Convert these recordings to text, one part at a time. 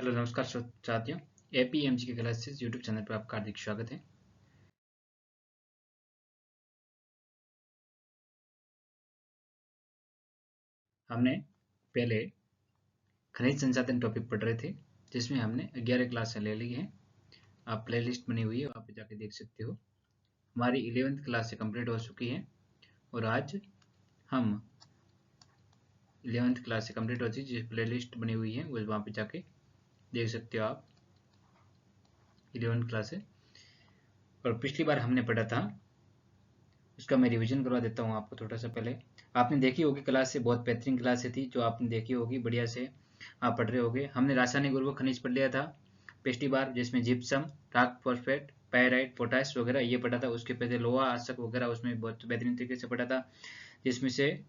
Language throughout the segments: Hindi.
हेलो नमस्कार साथियों, एपीएमजी के क्लासेस यूट्यूब चैनल पर आपका हार्दिक स्वागत है। हमने पहले खनिज संसाधन टॉपिक पढ़ रहे थे, जिसमें हमने 11 क्लासें ले ली हैं। आप प्लेलिस्ट बनी हुई है, वहाँ पे जाके देख सकते हो। हमारी 11th क्लास से कंप्लीट हो चुकी है और आज हम 11th क्लास से कंप्लीट होती है, जिस प्लेलिस्ट बनी हुई है वो वहाँ पे जाके देख सकते हो आप 11th क्लास है। और पिछली बार हमने पढ़ा था, उसका मैं रिवीजन करवा देता हूँ आपको थोड़ा सा। पहले आपने देखी होगी क्लास से, बहुत बेहतरीन क्लास थी जो आपने देखी होगी, बढ़िया से आप पढ़ रहे होगे। हमने रासायनिक उर्वरक खनिज पढ़ लिया था पिछली बार, जिसमें gypsum, rock phosphate, pyrite, potash वगैरह ये पढ़ा था। उसके पहले लोहा आसक वगैरह उसमें बहुत बेहतरीन तरीके से पढ़ा था, जिसमें से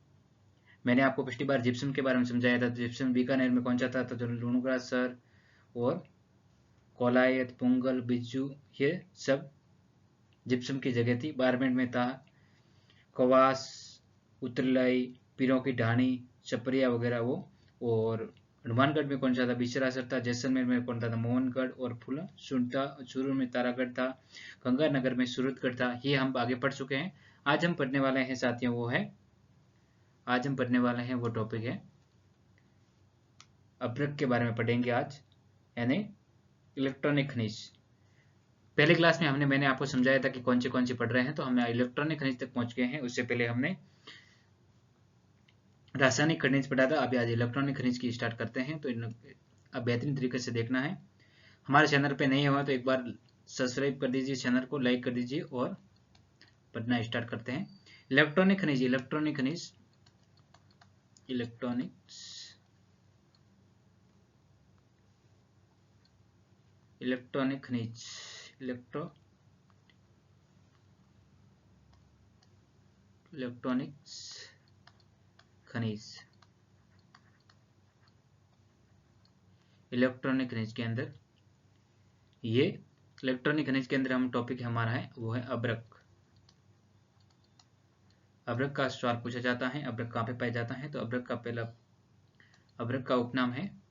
मैंने आपको पिछली बार जिप्सम के बारे में समझाया था। जिप्सम बीकानेर में कौन सा था, तो लुणुग्रा सर और कोलायत, पुंगल, बिज्जू, ये सब जिप्सम की जगह थी। बारमेंट में था कवास, उत्तरलाई, पीरों की ढाणी, छपरिया वगैरह वो। और हनुमानगढ़ में कौन सा था, बिचरासर था। जैसलमेर में कौन सा था, मोहनगढ़ और फुला सुनता। चूरू में तारागढ़ था। गंगानगर में सूरतगढ़ था। ये हम आगे पढ़ चुके हैं। आज हम पढ़ने वाले हैं साथियों आज हम पढ़ने वाले हैं वो टॉपिक है अभ्रक के बारे में पढ़ेंगे आज, यानी इलेक्ट्रॉनिक खनिज। पहले क्लास में मैंने आपको समझाया था कि कौन से पढ़ रहे हैं, तो हम इलेक्ट्रॉनिक खनिज तक पहुंच गए हैं। उससे पहले हमने रासायनिक खनिज पढ़ा था। अभी आज इलेक्ट्रॉनिक खनिज की स्टार्ट करते हैं। तो अब बेहतरीन तरीके से देखना है। हमारे चैनल पे नहीं हुआ तो एक बार सब्सक्राइब कर दीजिए, चैनल को लाइक कर दीजिए और पढ़ना स्टार्ट करते हैं। इलेक्ट्रॉनिक खनिज इलेक्ट्रॉनिक खनिज इलेक्ट्रॉनिक्स इलेक्ट्रॉनिक खनिज इलेक्ट्रॉनिक्स खनिज इलेक्ट्रॉनिक खनिज के अंदर इलेक्ट्रॉनिक खनिज के अंदर हम टॉपिक हमारा है वो है अभ्रक। अभ्रक का सवाल पूछा जाता है, अभ्रक कहाँ पे पाया जाता है, तो अभ्रक का उपनाम है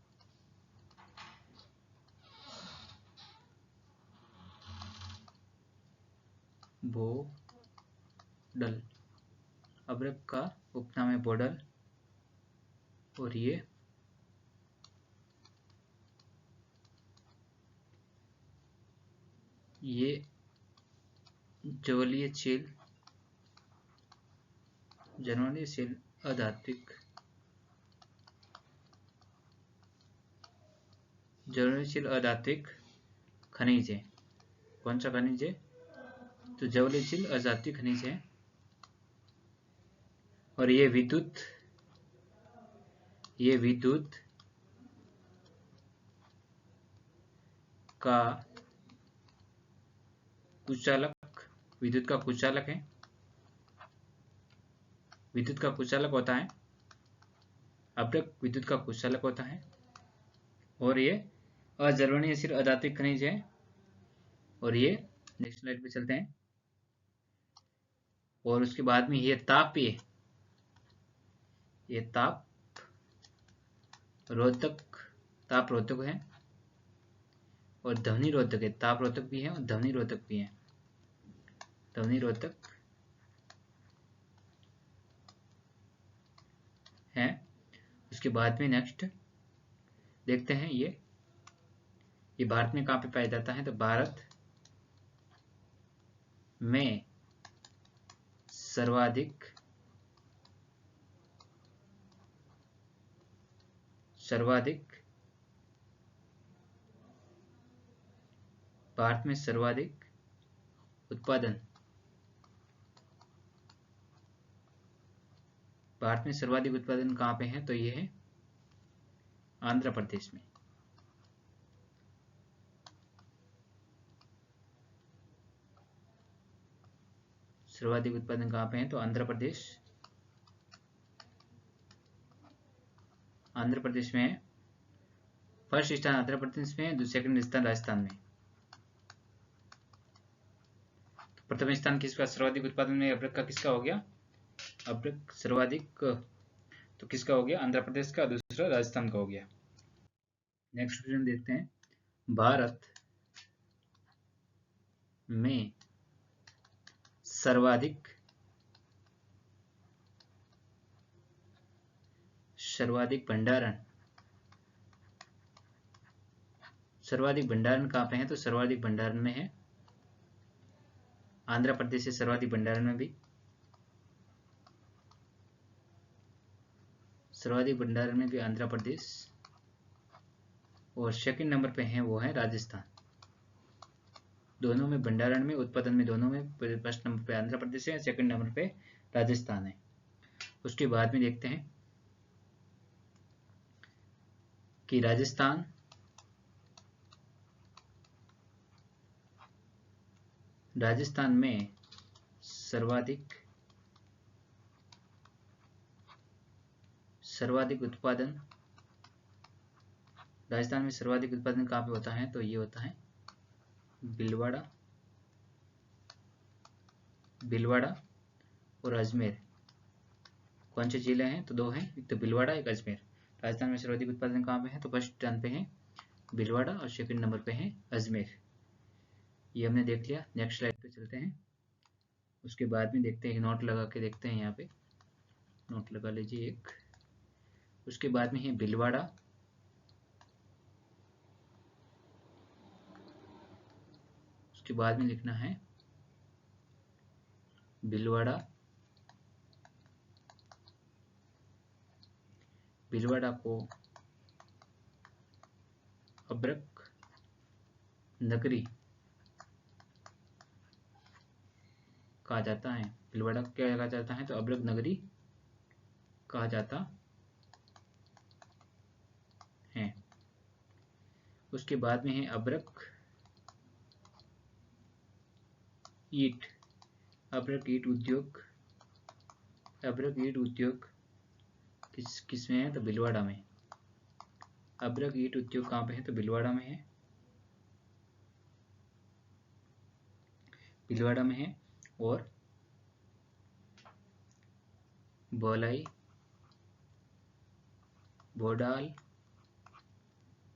बोडल। अभ्रक का उपनाम है बोडल। और ये जवलीयशील अधात्विक खनिज है। कौन सा खनिज है, तो जवलीयशील अधात्विक खनिज है। और ये विद्युत का कुचालक विद्युत का कुचालक है। विद्युत का कुचालक होता है अभ्रक, विद्युत का कुचालक होता है। और ये अजर्वणीयशील अधात्विक खनिज है। और ये नेक्स्ट स्लाइड पे चलते हैं। और उसके बाद में ये तापीय, ये ताप रोधक है और ध्वनि रोधक है। ताप रोधक भी है और ध्वनि रोधक भी है। ध्वनि रोधक है। उसके बाद में नेक्स्ट देखते हैं ये भारत में कहाँ पे पाया जाता है, तो भारत में सर्वाधिक उत्पादन कहाँ पे है, तो ये है आंध्र प्रदेश में। सर्वाधिक उत्पादन कहाँ पे है, तो आंध्र प्रदेश में है। फर्स्ट स्थान आंध्र प्रदेश में है, सेकंड स्थान राजस्थान में। प्रथम स्थान किसका सर्वाधिक उत्पादन में अभ्रक का किसका हो गया, अभ्रक सर्वाधिक तो किसका हो गया, आंध्र प्रदेश का। दूसरा राजस्थान का हो गया। नेक्स्ट क्वेश्चन देखते हैं। भारत में सर्वाधिक भंडारण कहाँ पे है? तो सर्वाधिक भंडारण में है आंध्र प्रदेश से, सर्वाधिक भंडारण में भी, आंध्र प्रदेश, और सेकंड नंबर पे है वो है राजस्थान। दोनों में भंडारण में, उत्पादन में, दोनों में फर्स्ट नंबर पे आंध्र प्रदेश है, सेकंड नंबर पे राजस्थान है। उसके बाद में देखते हैं कि राजस्थान में सर्वाधिक उत्पादन, राजस्थान में सर्वाधिक उत्पादन कहाँ पे होता है? तो ये होता है भीलवाड़ा और अजमेर। कौन से जिले हैं? तो दो हैं, एक तो भीलवाड़ा, एक अजमेर। राजस्थान में सर्वाधिक उत्पादन कहाँ पे है? तो फर्स्ट स्थान पे है भीलवाड़ा और सेकंड नंबर पे है अजमेर। ये हमने देख लिया। नेक्स्ट स्लाइड पे चलते हैं। उसके बाद में देखते हैं, नोट लगा के देखते हैं, यहाँ पे नोट लगा लीजिए एक। उसके बाद में है भीलवाड़ा, उसके बाद में लिखना है भीलवाड़ा को अब्रक नगरी कहा जाता है। भीलवाड़ा को क्या कहा जाता है? तो अब्रक नगरी कहा जाता है। उसके बाद में है अब्रक ईट उद्योग। अब्रक ईट उद्योग किस में है? तो भीलवाड़ा में। अब्रक ईट उद्योग कहाँ पे है? तो भीलवाड़ा में है, और बोडाल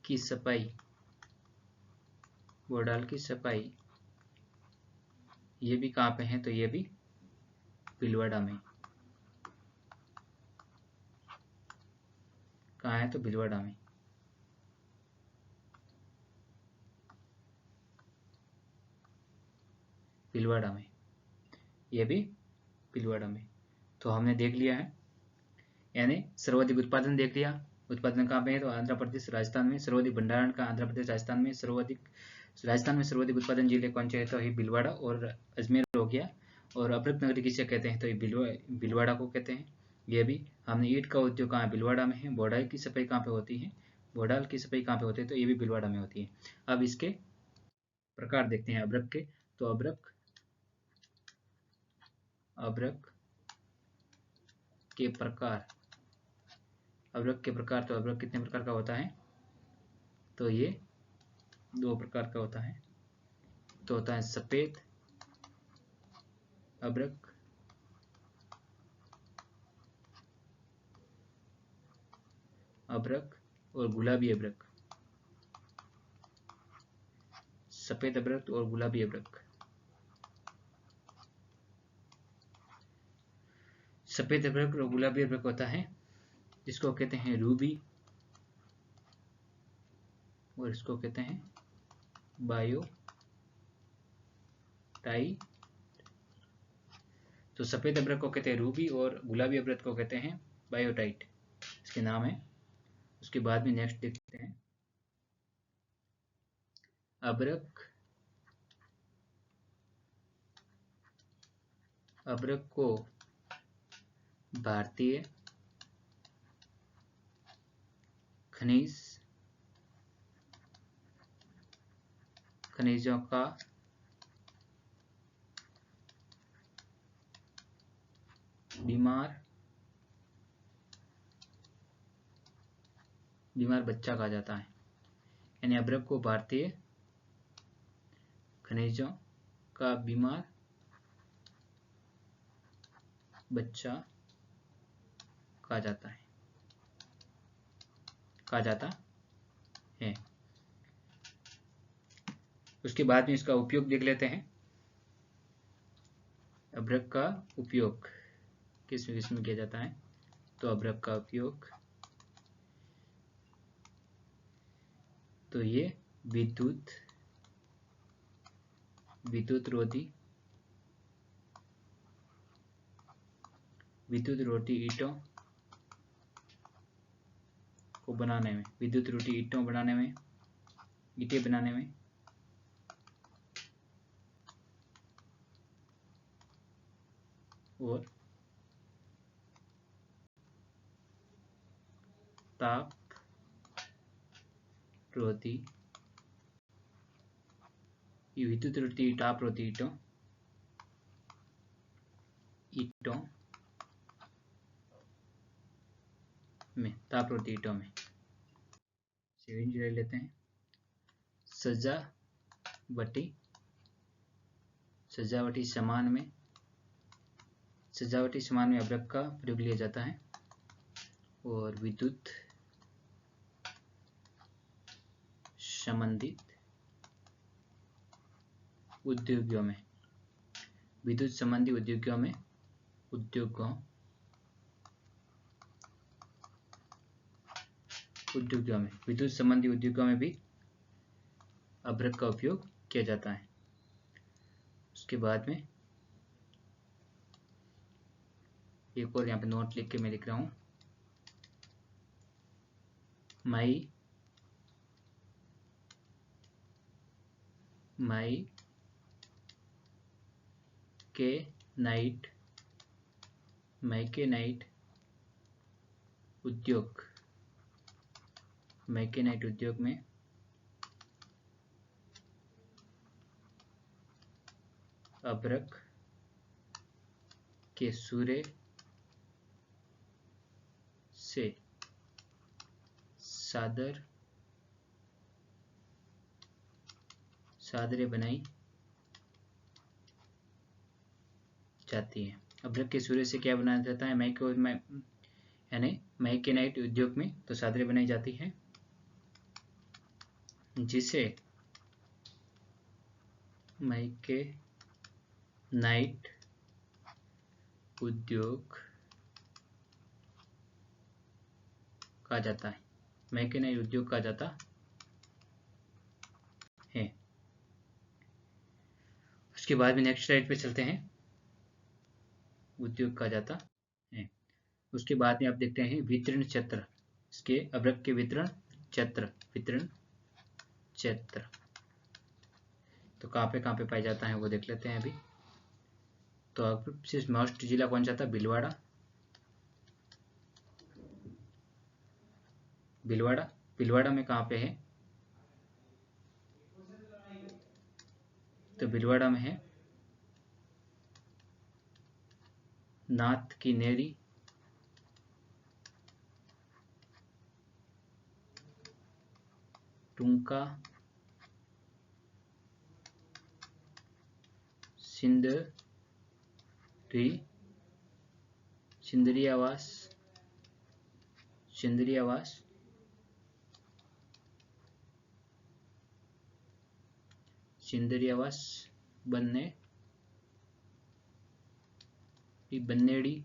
की सफाई ये भी कहाँ पे है? तो ये भी भीलवाड़ा में। कहाँ है? तो भीलवाड़ा में। ये भी भीलवाड़ा में। तो हमने देख लिया है, यानी सर्वाधिक उत्पादन देख लिया। उत्पादन कहाँ पे है? तो आंध्र प्रदेश, राजस्थान में। सर्वाधिक भंडारण का आंध्र प्रदेश, राजस्थान में। राजस्थान में सर्वाधिक उत्पादन जिले कौन से है? तो ये भीलवाड़ा और अजमेर हो गया। और अब्रक नगरी किसे कहते हैं? तो ये भीलवाड़ा को कहते हैं। ये भी हमने ईंट का उद्योग कहाँ? भीलवाड़ा में है। बोडाल की सफाई कहाँ पे होती है? तो ये भी भीलवाड़ा में होती है। अब इसके प्रकार देखते हैं अब्रक के। तो अब्रक के प्रकार, तो अब्रक कितने प्रकार का होता है? तो ये दो प्रकार का होता है। तो होता है सफेद अब्रक और गुलाबी अब्रक। सफेद अब्रक और गुलाबी अब्रक। सफेद अब्रक और गुलाबी अब्रक होता है, जिसको कहते हैं रूबी, और इसको कहते हैं बायो टाई। तो सफेद अब्रक को कहते हैं रूबी और गुलाबी अब्रक को कहते हैं बायोटाइट, इसके नाम है। उसके बाद में नेक्स्ट देखते हैं अब्रक को भारतीय खनिजों का बीमार बच्चा कहा जाता है। यानी अब्रक को भारतीय खनिजों का बीमार बच्चा कहा जाता है। है। उसके बाद में इसका उपयोग देख लेते हैं। अभ्रक का उपयोग किस में किया जाता है? तो अभ्रक का उपयोग, तो ये विद्युत रोधी ईंटों को बनाने में, विद्युत रोधी ईंटें बनाने में और ताप रोधी, विद्युत रोधी ताप रोधी ईंटों में, ताप रोधी ईंटों में सिरिंज ले लेते हैं। सजावटी सामान में अभ्रक का प्रयोग लिया जाता है। और विद्युत संबंधित उद्योगों में विद्युत संबंधी उद्योगों में भी अभ्रक का उपयोग किया जाता है। उसके बाद में एक और यहाँ पे नोट लिख के मैं लिख रहा हूँ, मैकेनाइट उद्योग में अभ्रक के सूर्य से चादरें बनाई जाती है। अभ्रक के सूर्य से क्या बनाया जाता है? यानी मैकेनाइट उद्योग में तो चादरें बनाई जाती हैं, जिसे मैकेनाइट उद्योग कहा जाता है। मैकेनाइट उद्योग कहा जाता है। उसके बाद में नेक्स्ट स्लाइड पे चलते हैं। उद्योग कहा जाता है। उसके बाद में आप देखते हैं वितरण क्षेत्र, इसके अभ्रक के वितरण क्षेत्र तो कहाँ पे पाया जाता है वो देख लेते हैं अभी। तो सिर्फ मोस्ट जिला कौन सा था? भीलवाड़ा में कहाँ पे है? तो भीलवाड़ा में है नाथ की नेरी, टुंका, सिंदरियावास, बन्नेड़ी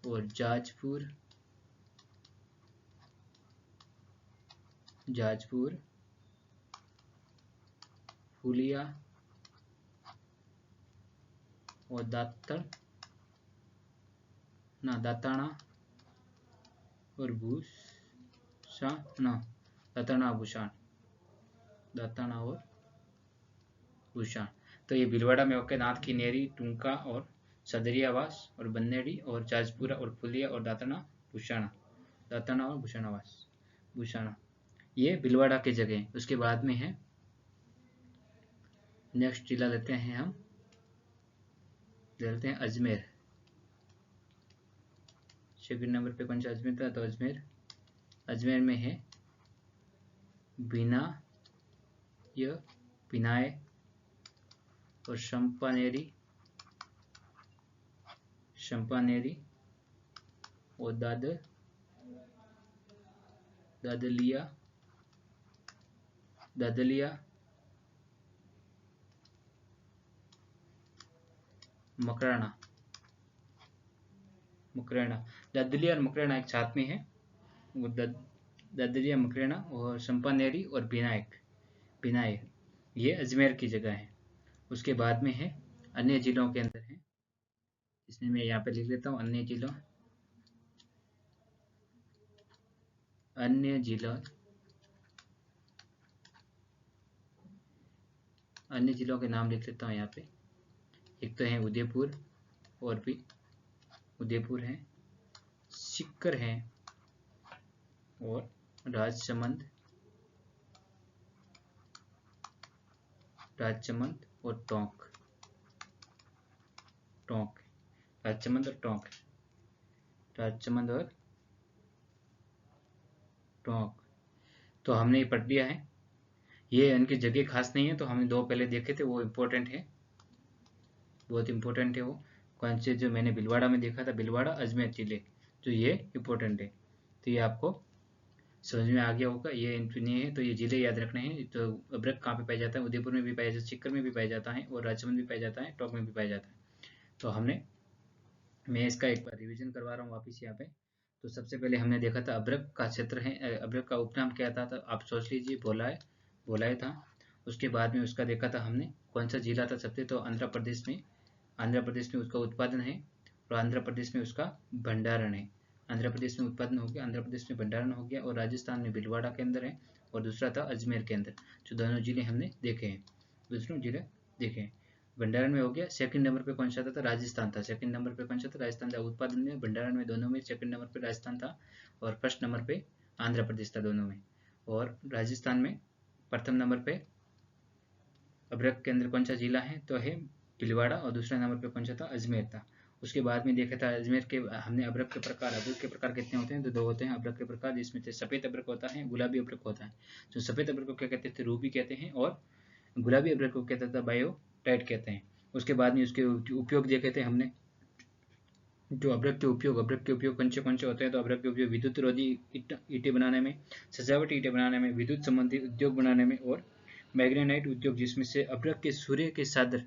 और जाजपुर, फुलिया और दाताना और भूषण। तो ये भीलवाड़ा में होकर नाथ की नेरी, टुंका और सदरियावास और बन्नेड़ी और जाजपुरा और फुलिया और दाताना और भूषण, ये भीलवाड़ा के जगह। उसके बाद में है नेक्स्ट जिला लेते हैं अजमेर। सेकंड नंबर पे कौन सा अजमेर था? तो अजमेर में है बिनाय और शंपानेरी और दादलिया, मकराना, दादलिया और मकराना एक साथ में है। वो दादलिया, मकराना और चंपानेरी और बिनाए, ये अजमेर की जगह है। उसके बाद में है अन्य जिलों के अंदर है, इसमें मैं यहाँ पे लिख लेता हूँ अन्य जिलों के नाम लिख लेता हूँ यहाँ पे। एक तो है उदयपुर, और भी उदयपुर है, सीकर है, और राजसमंद और टोंक, राजसमंद और टोंक। तो हमने ये पढ़ लिया है। ये इनकी जगह खास नहीं है, तो हमने दो पहले देखे थे, वो इम्पोर्टेंट है, बहुत इम्पोर्टेंट है। वो कौन से जो मैंने भीलवाड़ा में देखा था, भीलवाड़ा, अजमेर जिले, तो ये इम्पोर्टेंट है। तो ये आपको समझ में आ गया होगा। ये नहीं है तो ये जिले याद रखने हैं। तो अब्रक कहाँ पे पाया जाता है? उदयपुर में भी पाया जाता है, सीकर में भी पाया जाता है, और राजसमंद भी पाया जाता है, टोंक में भी पाया जाता है। तो मैं इसका एक बार रिविजन करवा रहा हूँ वापिस यहाँ पे। तो सबसे पहले हमने देखा था अब्रक का क्षेत्र है, अब्रक का उपनाम क्या था, तो आप सोच लीजिए, बोलाए था। उसके बाद में उसका देखा था हमने कौन सा जिला था सबसे, तो आंध्र प्रदेश में उसका उत्पादन है, और आंध्र प्रदेश में उसका भंडारण है। आंध्र प्रदेश में उत्पादन हो गया, आंध्र प्रदेश में भंडारण हो गया, और राजस्थान में भीलवाड़ा के अंदर है, और दूसरा था अजमेर के अंदर। जो दोनों जिले हमने देखे हैं, भंडारण में हो गया। सेकंड नंबर पे कौन सा था? राजस्थान था। सेकंड नंबर पे कौन सा था? राजस्थान था। उत्पादन में, भंडारण में, दोनों में सेकंड नंबर पे राजस्थान था, और फर्स्ट नंबर पे आंध्र प्रदेश था, दोनों में। और राजस्थान में प्रथम नंबर पे अब्रक के अंदर कौन सा जिला है, तो है भीलवाड़ा, और दूसरे नंबर पे कौन सा था? अजमेर था। उसके बाद में देखा था अजमेर के हमने अब्रक के प्रकार कितने होते हैं? तो दो होते हैं अब्रक के प्रकार, जिसमें से सफ़ेद अब्रक होता है, गुलाबी अब्रक होता है। तो सफ़ेद अब्रक को क्या कहते थे? रूबी कहते हैं, और गुलाबी अब्रक को कहता था बायोटाइट कहते हैं। उसके बाद में उसके उपयोग देखे थे हमने। जो अब्रक के उपयोग कौन से होते हैं? तो अब्रक के उपयोग विद्युत रोधी ईंटें बनाने में, सजावटी ईंटें बनाने में, विद्युत संबंधी उद्योग बनाने में, और मैग्नेटाइट उद्योग, जिसमें से अब्रक के सूर्य के चादर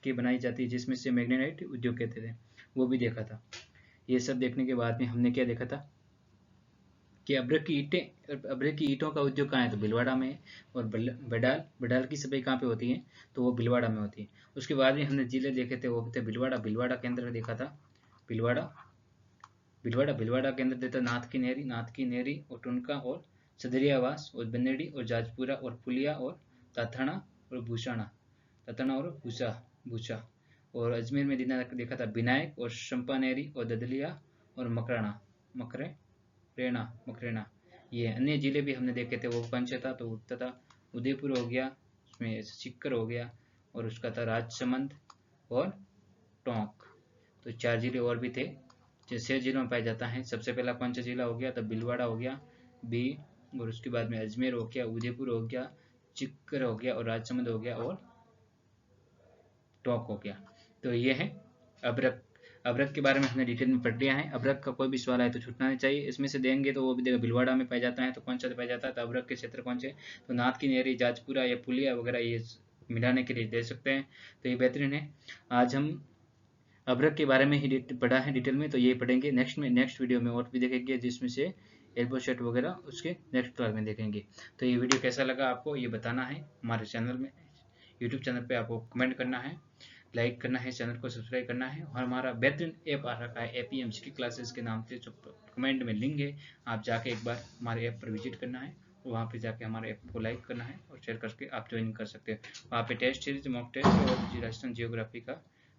की बनाई जाती है, जिसमें से मैग्नेटाइट उद्योग कहते थे, वो भी देखा था। ये सब देखने के बाद में हमने क्या देखा था कि अब्रक की ईंटों का उद्योग कहाँ है? तो भीलवाड़ा में है। और बडाल की सफाई कहाँ पे होती है? तो वो भीलवाड़ा में होती है। उसके बाद में हमने जिले देखे थे, वो थे भीलवाड़ा के अंदर देखा था, भीलवाड़ा के अंदर देता नाथ की नेरी और टुनका और सदरियावास और बनेड़ी और जाजपुरा और पुलिया और ताथाना और भूषा। और अजमेर में देखा था विनायक और शंपानेरी और ददलिया और मकरेना। ये अन्य जिले भी हमने देखे थे, वो कौन से था? तो तथा उदयपुर हो गया, उसमें सीकर हो गया, और उसका था राजसमंद और टोंक। तो 4 जिले और भी थे जो 6 जिलों में पाया जाता है। सबसे पहला कौन सा जिला हो गया? तो भीलवाड़ा हो गया बी, और उसके बाद में अजमेर हो गया, उदयपुर हो गया, सीकर हो गया, और राजसमंद हो गया, और टोंक हो गया। तो ये है अब्रक के बारे में हमने डिटेल में पढ़ लिया है। अब्रक का कोई भी सवाल आए तो छूटना नहीं चाहिए। इसमें से देंगे तो वो भी देगा भीलवाड़ा में पाया जाता है, तो कौन सा पाया जाता है? तो अब्रक के क्षेत्र कौन से? तो नाथ की नेरी, जाजपुरा या पुलिया वगैरह, ये मिलाने के लिए दे सकते हैं। तो ये बेहतरीन है। आज हम अब्रक के बारे में ही पढ़ा है डिटेल में, तो ये पढ़ेंगे नेक्स्ट वीडियो में, और भी देखेंगे, जिसमें से एल्बो सेट वगैरह उसके नेक्स्ट क्लास में देखेंगे। तो ये वीडियो कैसा लगा आपको ये बताना है। हमारे चैनल में, यूट्यूब चैनल पे आपको कमेंट करना है, लाइक करना है, चैनल को सब्सक्राइब करना है। और हमारा बेहतरीन ऐप आ रखा है APM GK क्लासेस के नाम से, जो कमेंट में लिंक है, आप जाके एक बार हमारे ऐप पर विजिट करना है, और वहाँ पे जाके हमारे ऐप को लाइक करना है, और शेयर करके आप ज्वाइन कर सकते हैं। वहाँ पे टेस्ट सीरीज, मॉक टेस्ट और राजस्थान जियोग्राफी का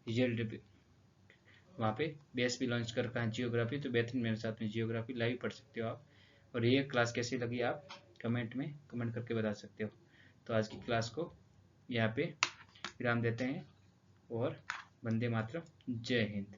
रिजल्ट वहाँ पे बेस भी लॉन्च कर रखा है जियोग्राफी। तो बेहतरीन मेरे साथ में जियोग्राफी लाइव पढ़ सकते हो आप। और ये क्लास कैसी लगी आप कमेंट करके बता सकते हो। तो आज की क्लास को यहाँ पे विराम देते हैं, और वंदे मातरम, जय हिंद।